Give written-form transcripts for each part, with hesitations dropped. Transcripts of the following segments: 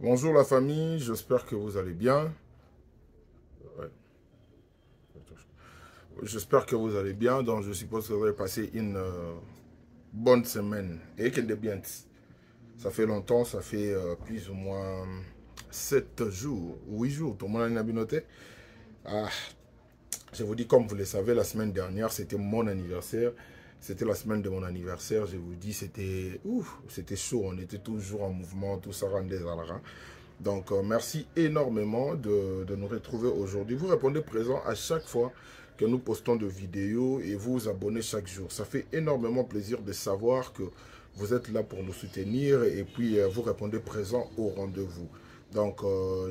Bonjour la famille, j'espère que vous allez bien. Ouais. J'espère que vous allez bien, donc je suppose que vous avez passé une bonne semaine. Et que de bien. Ça fait longtemps, ça fait plus ou moins 7 jours, 8 jours, tout le monde a bien noté. Ah, je vous dis, comme vous le savez, la semaine dernière, c'était mon anniversaire. C'était la semaine de mon anniversaire, je vous dis, c'était chaud, on était toujours en mouvement, tout ça rendait à la. Donc, merci énormément de nous retrouver aujourd'hui. Vous répondez présent à chaque fois que nous postons de vidéos et vous vous abonnez chaque jour. Ça fait énormément plaisir de savoir que vous êtes là pour nous soutenir et puis vous répondez présent au rendez-vous. Donc,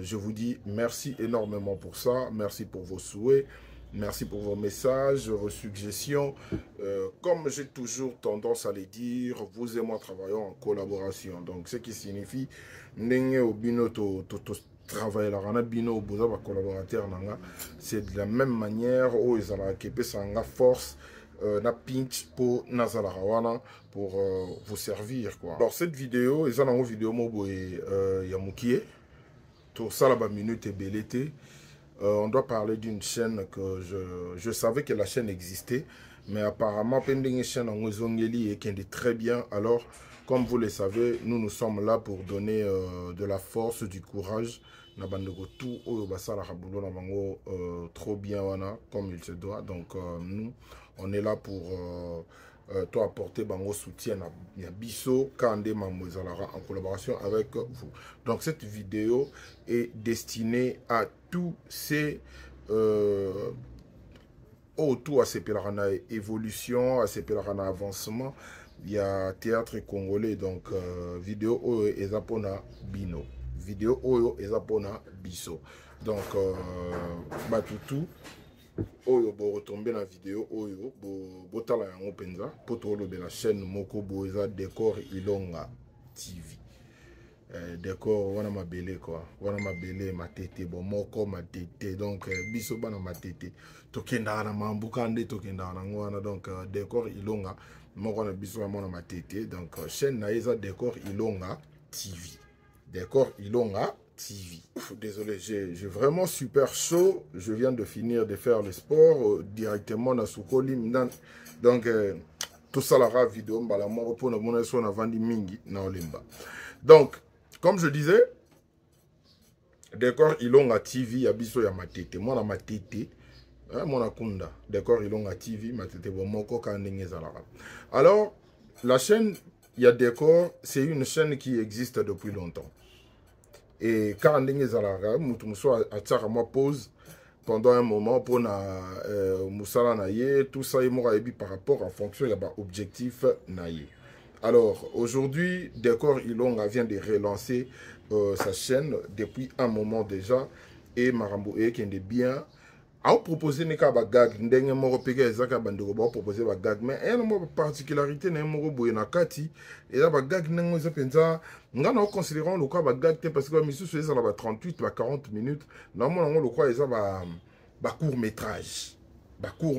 je vous dis merci énormément pour ça. Merci pour vos souhaits. Merci pour vos messages, vos suggestions. Comme j'ai toujours tendance à les dire, vous et moi travaillons en collaboration. Donc, ce qui signifie travailler la bino collaborateur c'est de la même manière où ils ont force na pinch pour pour vous servir quoi. Alors cette vidéo ils ont une vidéo moboé yamukie tout ça là minute et belleté. On doit parler d'une chaîne que je savais que la chaîne existait, mais apparemment, pendant chaîne en Ozongeli et qui est très bien. Alors, comme vous le savez, nous sommes là pour donner de la force, du courage. Trop bien, comme il se doit. Donc, nous, on est là pour toi apporter bango soutien à Bisso, Kande Mamouzalara en collaboration avec vous. Donc cette vidéo est destinée à tous ces autour à ces pèlerins évolution, à ces pèlerins avancement. Il y a théâtre congolais, donc vidéo Oyo et Zapona Bino. Vidéo Oyo et Zapona Bisso. Donc, Batutu. Oyo bo retomber la vidéo oyo bo tala yango penza poto lo de la chaîne moko boza décor Ilonga TV. Décor wana mabele quoi. Wana mabele matete bon moko matete donc biso bana matete. Tokenda na mambuka nde tokenda na ngwana donc décor Ilonga moko na biso na matete donc chaîne na eza décor Ilonga TV. Décor Ilonga TV. Désolé, j'ai vraiment super chaud. Je viens de finir de faire le sport directement dans Soukoli. Donc, tout ça, la vidéo, donc, comme je disais, décor Ilonga TV, Abiso ya matete. Moi, na matete. Mon akunda. Décor Ilonga TV, matete. Alors, la chaîne, il y a décor, c'est une chaîne qui existe depuis longtemps. Et quand on a pause pendant un moment pour Moussala Naye, tout ça est par rapport en fonction de l'objectif Naye. Alors aujourd'hui, Décor Ilonga vient de relancer sa chaîne depuis un moment déjà et Marambo qui est bien. A proposé ne ka ba gag ndenge moko peke ezaka bandeko ba proposer ba gag mais il y a une particularité na moko boye na kati et là ba gag ndenge zo penza ngana considérons le quoi ba gag parce que misusu eza na ba 38 ba 40 minutes normalement le quoi eza ba court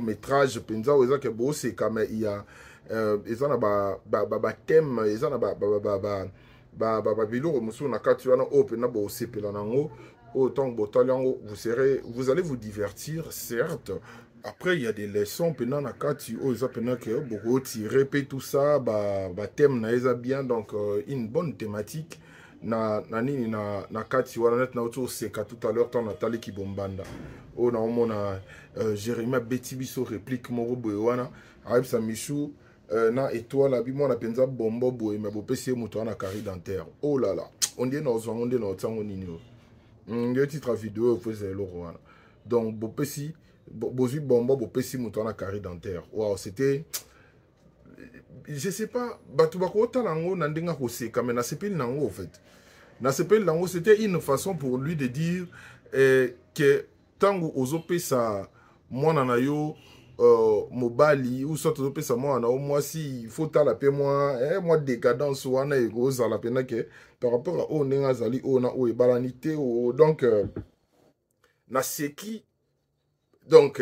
métrage penza eza ke bo c'est comme il y a eza na ba thème eza na ba biloko musu na kati wana open na bo sepela nango. Autant que vous allez vous divertir, certes. Après, il y a des leçons, pendant la carte, beaucoup tirer, tout ça, thème, bien, donc une bonne thématique. Na carte, c'est tout à l'heure, tant Nathalie qui bombanda. On a Jérémy Betibiso réplique, Moro Boyoana, Aïb Samichou, na étoile, abimon, la penza bombo, boy, mais beau PC, mouton, na carré dentaire. Oh là là, on dit nos on dit nos temps, on ignore. Le titre vidéo faisait le roi. Donc Bopesi Bozu Bombo Bopesi Moutona carré dentaire. Waouh, c'était je sais pas Batubako Talango Nandinga Hosé comme na sepel nango en fait. Na sepel nango c'était une façon pour lui de dire que tango ozope sa mwana na yo mobali ou soit ozope sa mwana au moi si il faut tala pe moi décadence wana ego za la pena que par rapport à o nenga zali o na o e balanité o donc na seki donc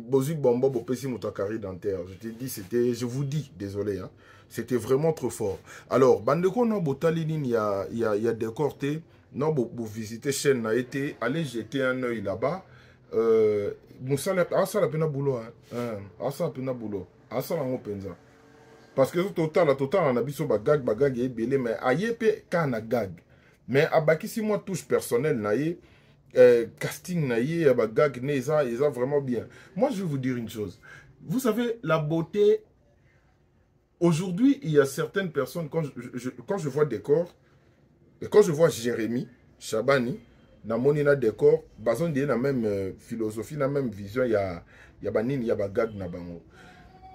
Bozu Bombo Bopesi Moutakari dentaire. Je te dis c'était je vous dis désolé hein. C'était vraiment trop fort. Alors, bandeko na botalini, il y a décor te. Non, vous visitez chaîne a été, allez jeter un œil là-bas. Moussa la pena boulot. Ça la pena boulot. Ça la penza. Parce que total on a biso bagag et belé mais aye pe kana gag. Mais abaki si moi touche personnelle naïe casting naïe bagag ne ça vraiment bien. Moi je vais vous dire une chose. Vous savez la beauté aujourd'hui, il y a certaines personnes quand je vois décor et quand je vois Jérémy Chabani na monina décor, bazon de la même philosophie, la même vision, il y a banine, il y a bagag na bango.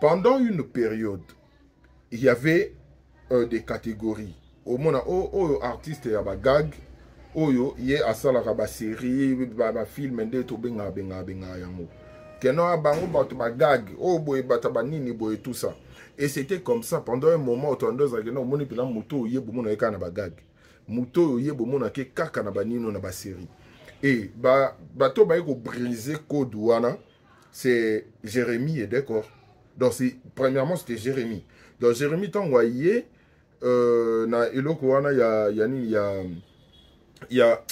Pendant une période il y avait des catégories. Au monde, artiste y a des gags, oyo y a ça la série, ba film ende to benga yango. Keno abango ba to ba gag, oh boy bata banini boy tout ça. Et c'était comme ça pendant un moment au tendance que non moni pela moto yé bomo na ka na ba gag. Moto yé bomo na ke kaka na banino na ba série. Et bato ba ko briser code wana, c'est Jérémy et d'accord. Donc premièrement c'était Jérémy. Donc Jérémy Tangoye, na eloko wana il y a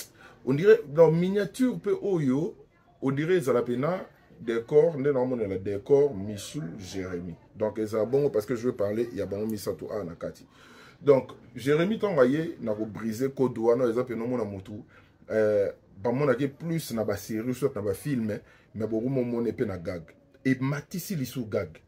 on dirait dans miniature peu oyo, on dirait zalapena décor, le décor Michou Jérémy. Donc ça bon parce que je veux parler, il y a bon Misato Anakati. Donc Jérémy Tangoye n'a pas brisé code wana les appels non mon motu. Ba mona ke plus na ba série soit na ba film mais beaucoup mon épée na gag. Et Matisi lisou gag.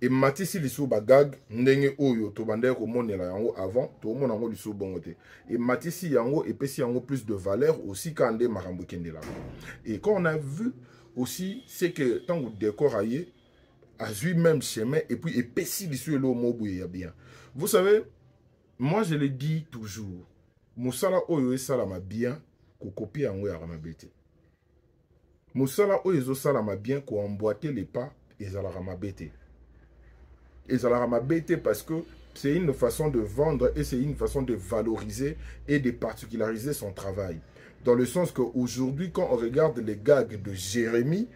Et Matisi liso bagag ndenge oyo to bande ko monela yango avant to mona yango liso bongote et Matisi yango epesi yango plus de valeur aussi quand des marambo kendela. Et quand on a vu aussi c'est que tant que décor aillé a vu même chemin et puis epesi liso lo mobu ya bien. Vous savez, moi je le dis toujours, musala oyo esalama bien ko copier yango ya ramabete. Musala oyo ezo salama bien ko emboîter les pas ezala ramabete. Et ça l'a m'embêté parce que c'est une façon de vendre et c'est une façon de valoriser et de particulariser son travail. Dans le sens qu'aujourd'hui, quand on regarde les gags de Jérémy,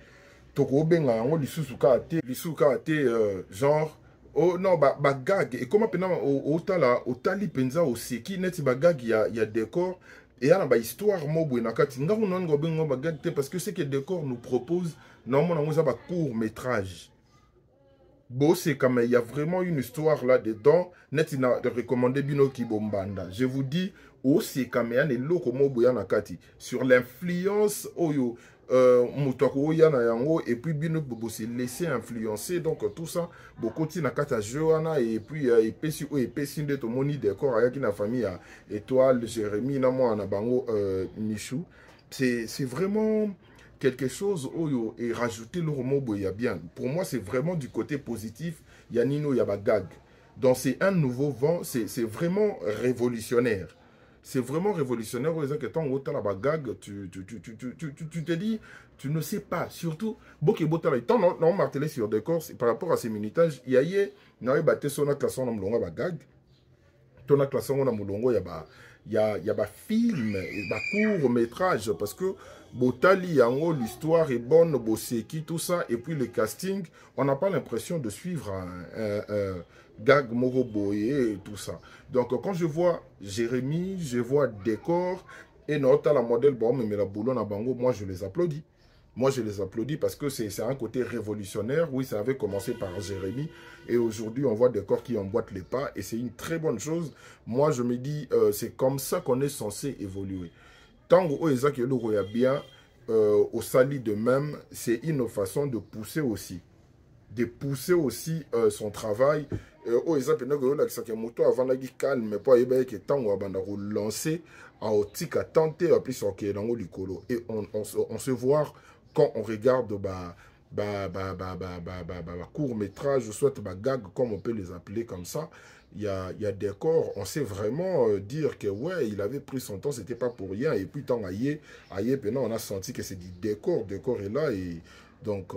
genre, oh non, gag. Et comment au tali penza au seki, net gag, il y a décor. Et il y a une histoire, parce que ce que le décor nous propose, normalement, on a un court métrage. Bon, c'est comme il y a vraiment une histoire là-dedans. Net, il a recommandé Binoki Bombanda. Je vous dis, c'est comme il y a une nakati sur l'influence oyo mutoko yana yango et puis Bino Bobo s'est laissé influencer donc tout ça beaucoup de nakata joana et puis epesi o epesi de tomoni décor avec une famille à Étoile Jérémy na moi na bango Michou. C'est vraiment quelque chose oyo et rajouter le romo il y a bien. Pour moi, c'est vraiment du côté positif. Yanino Yabagag. Donc, c'est un nouveau vent. C'est vraiment révolutionnaire. C'est vraiment révolutionnaire. Tu te dis, tu ne sais pas. Surtout, Boki Botala, tant non martelé sur des corps par rapport à ces minutages. Il y a eu, n'a pas été son classant dans le bagag. Ton classant dans le il y a film, court métrage parce que Botali yango l'histoire est bonne, Boseki tout ça et puis le casting, on n'a pas l'impression de suivre un gag Moroboye et tout ça. Donc quand je vois Jérémy, je vois décor et notre la modèle bon mais la boulot na bango, moi je les applaudis. Moi, je les applaudis parce que c'est un côté révolutionnaire. Oui, ça avait commencé par Jérémy. Et aujourd'hui, on voit des corps qui emboîtent les pas. Et c'est une très bonne chose. Moi, je me dis, c'est comme ça qu'on est censé évoluer. Tant que y a bien, au Sali de même, c'est une façon de pousser aussi. De pousser aussi son travail. Au exemple, avant la calme, mais pas que tant qu'on lancer à tika tenter à plus et on se voit quand on regarde court métrage, soit gag, comme on peut les appeler comme ça, il y a des corps, on sait vraiment dire que ouais, il avait pris son temps, c'était pas pour rien, et puis tant aillé, maintenant on a senti que c'est du décor est là, et donc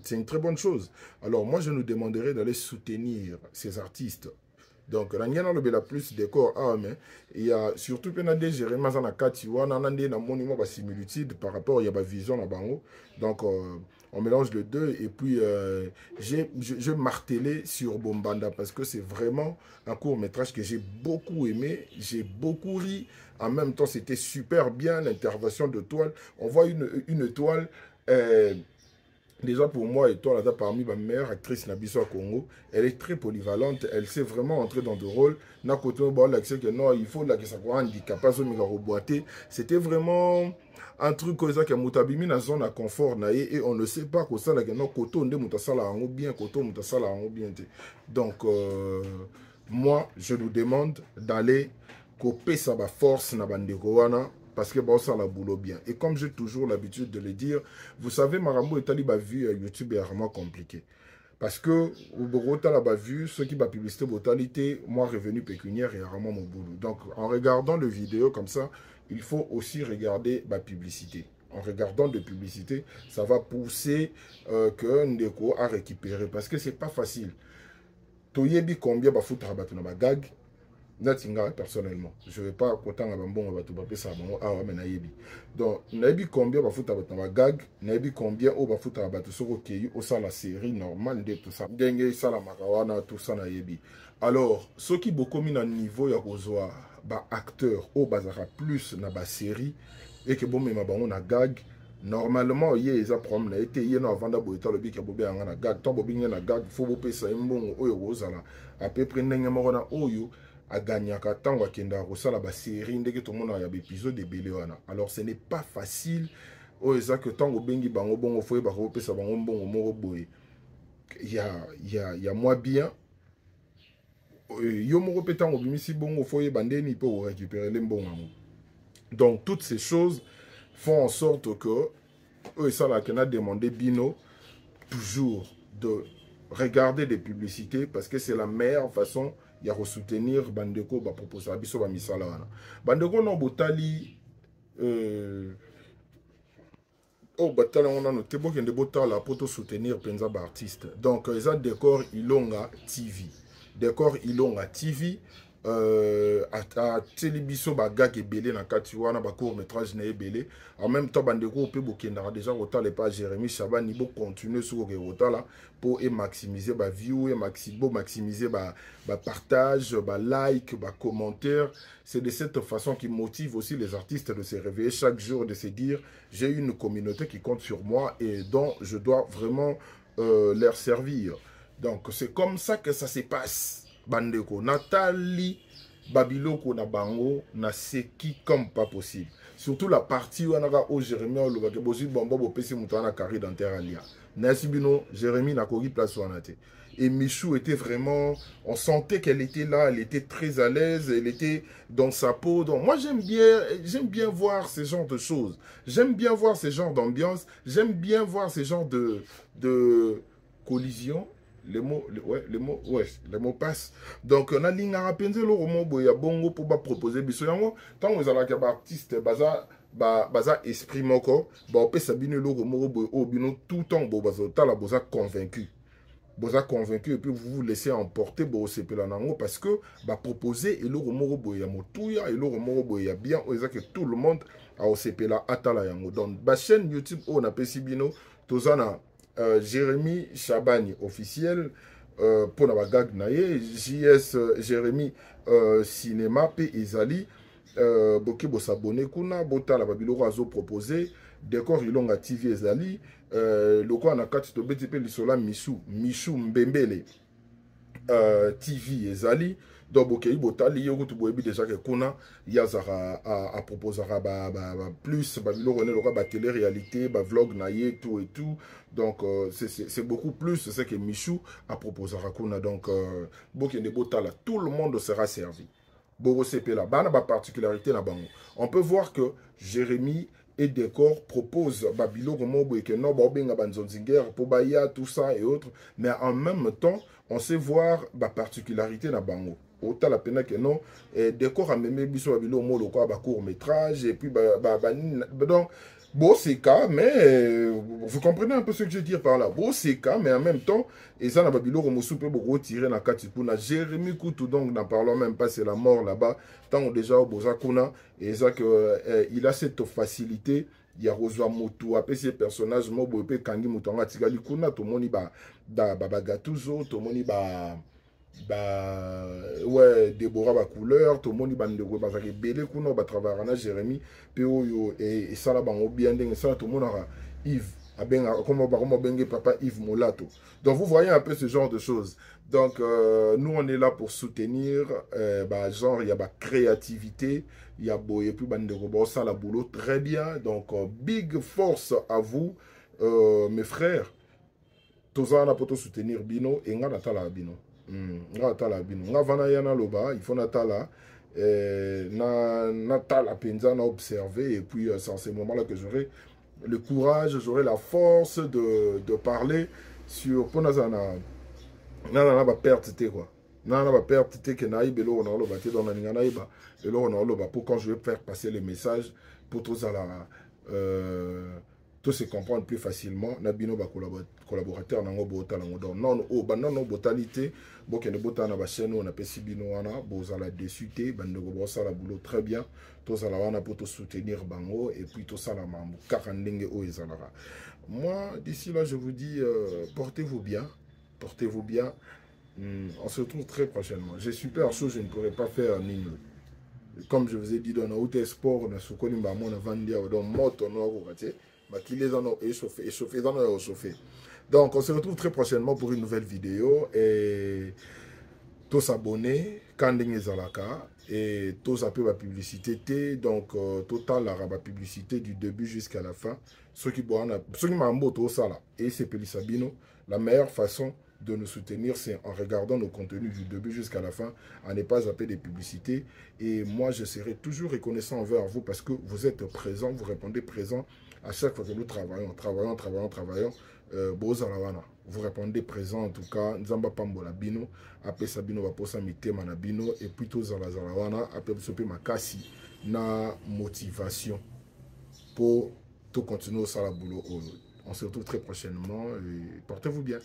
c'est une très bonne chose. Alors moi je nous demanderais d'aller soutenir ces artistes. Donc, il y a plus de corps, mais il y a surtout des Jérémy Mazana Kati, on a des similitudes par rapport à la vision. Donc, On mélange les deux et puis je martelais sur Bombanda parce que c'est vraiment un court-métrage que j'ai beaucoup aimé, j'ai beaucoup ri. En même temps, c'était super bien l'intervention de Toile. On voit une Toile, déjà pour moi, Étoile là parmi ma meilleure actrice Nabiso à Congo. Elle est très polyvalente, elle sait vraiment entrer dans des rôles. N'a côté bon là que non, il faut là que ça soit handicapé, ça me reboîter. C'était vraiment un truc comme ça que mutabimi na zone à confort na et on ne sait pas que ça là que non côté on mutasala en bien côté mutasala en bien. Donc moi je nous demande d'aller couper ça ba force na bandeko wana. Parce que bon, ça la boulot bien. Et comme j'ai toujours l'habitude de le dire, vous savez, Marambo et Taliba vu YouTube est vraiment compliqué. Parce que, au Bogo, Taliba vu, ceux qui va publicité brutalité, moi, revenu pécuniaire et vraiment mon boulot. Donc, en regardant le vidéo comme ça, il faut aussi regarder ma publicité. En regardant de publicité, ça va pousser que Ndeko a récupéré. Parce que c'est pas facile. Toyebi combien va foutre à ma gag. Natinga personnellement, je ne vais pas compter à bon ça donc nabi combien va foutre à gag, nabi combien au va foutre à au ça la série normale de tout ça dengue ça la marawana tout ça na yebi. Alors ceux qui beaucoup mis un niveau ya kozwa ba acteur au bazara plus na ba série et que bon mais ma bango na gag normalement il y a problème na été y a avant d'abord le bic bobé na gag tant bobé na gag faut bopé ça mbongo oyo kozala à peu près ndenge morona oyo a gagné à tango à kenda rosala ba série ndenge tout le monde a ya épisode de Béléwana. Alors ce n'est pas facile o ezaka tango bengi bango bongo foye ba repesa bango bongo moko boye. Il y a moi bien yo moko petango bimisi bongo foye bandeni pour récupérer les bongo. Donc toutes ces choses font en sorte que eux ça là qu'on a demandé Bino toujours de regarder des publicités parce que c'est la meilleure façon il y a soutenir bandeko ba proposer biso ba misala wana bandeko no botali oh batala on a noté bo kende botala pour te soutenir penza ba artiste donc ça décor Ilonga TV décor Ilonga TV à télébiso bagag ebele na kati wana ba court métrage na ebele en même temps bandeko pe bokendara déjà otala pas Jérémy Chabani bo continuer sur otala pour maximiser ba view et maximiser ba partage ba like ba commentaire. C'est de cette façon qui motive aussi les artistes de se réveiller chaque jour, de se dire j'ai une communauté qui compte sur moi et dont je dois vraiment leur servir. Donc c'est comme ça que ça se passe. Bandeko Nathalie Babiloko na bango na seki comme pas possible. Surtout la partie où on a au Jérémy ou le bosi bombo bo pesi mutana carré dans terre alia. Nasibino Jérémy na kogi place wanate. Et Michou était vraiment, on sentait qu'elle était là, elle était très à l'aise, elle était dans sa peau. Donc moi j'aime bien voir ce genre de choses. J'aime bien voir ce genre d'ambiance. J'aime bien voir ce genre de collision. Les mots passent. Donc, on a ligne à rapenzer le roman boya bongo pour proposer bisoyango. Tant que vous avez un artiste baza esprit moko, on peut s'abiner le roman boya au bino tout temps bo bazota la boza convaincu. Boza convaincu et puis vous vous laissez emporter bo sepelanango parce que proposer et le roman boya motuya et le roman boya bien oza que tout le monde a osepela atala yango. Donc, ba chaîne YouTube on a pesibino tozana Jérémy Chabani officiel pour la gag naye JS Jérémy cinéma p ezali boke bo s'abonner kuna bota la babilo azo proposer décor Ilonga TV ezali loko na kati to beti pe lisola Michou Mbembele TV ezali donc boke botali yo kutu boyebi déjà que kuna yazara à proposer plus babilo rené loka ba télé réalité ba vlog naye tout et tout. Donc c'est beaucoup plus ce que Michou a proposé à kuna. Donc tout le monde sera servi. Bobo CP là bana ba particularité na bango. On peut voir que Jérémy et Décor proposent babilo romo et que non ba benga banzonzinger pour baya tout ça et autres, mais en même temps on sait voir ba particularité na bango. Autant la peine que non Décor a même biso babilo mo lo quoi ba court métrage et puis donc bon c'est cas mais vous comprenez un peu ce que je veux dire par là. Bon c'est cas mais en même temps et ça na babilo romosu peut beaucoup tirer na kati kuna Jérémy Koutou donc n'en parlons même pas, c'est la mort là-bas tant déjà au boza kuna et ça que il a cette facilité ya kozwa motu apesi personnage mo boye pe kangi motu anga tikali kuna tomoni ba gatuzo tomoni ouais Déborah ba couleur tomoni bandeko bazaki belé kuna ba travailler na Jérémy pe oyo et ça là bango bien ndenge ça tomona Yves abenga comment bengue papa Yves Molato. Donc vous voyez un peu ce genre de choses. Donc nous on est là pour soutenir genre il y a ba créativité, il y a boye puis bandeko ça la boulot très bien. Donc big force à vous mes frères. Tozana poto soutenir bino et nga natala bino. Nga natala bino. Nga vana yana loba, il faut natala natala penza na observer et puis c'est en ce moment là que j'aurai le courage, j'aurai la force de parler sur pour nazana na ba perte quoi. Na ba perte que naïbe lo na lo ba te dans na naïba et lo na lo ba pour quand je vais faire passer les messages pour tous à la tout se comprendre plus facilement nabino ba collaborateur nango bota nango donc non botalité bokende bota na ba chaîne on appelle sibino wana bozala dessus te bandeko bosala boulot très bien tozala wana pour te soutenir bango et puis tosala mambo kaka ndenge o ezalara. Moi d'ici là je vous dis portez-vous bien. On se retrouve très prochainement. J'ai super chaud, je ne pourrais pas faire ni comme je vous ai dit dans le sport on a sokoni ba mona vandia dans moto no ko échauffé. Donc on se retrouve très prochainement pour une nouvelle vidéo et tous s'abonner quand zalaka et tous un peu la publicité donc total la publicité du début jusqu'à la fin ceux qui m'ont tout ça là et c'est Pelisabino la meilleure façon de nous soutenir, c'est en regardant nos contenus du début jusqu'à la fin, à ne pas zapper des publicités. Et moi, je serai toujours reconnaissant envers vous parce que vous êtes présent, vous répondez présent à chaque fois que nous travaillons. Vous répondez présent en tout cas. Nzamba Pambola Bino, après Sabino va poser mitema na Bino, et puis tout Zalawana, après vous makasi na motivation pour tout continuer au sala boulot. On se retrouve très prochainement et portez-vous bien.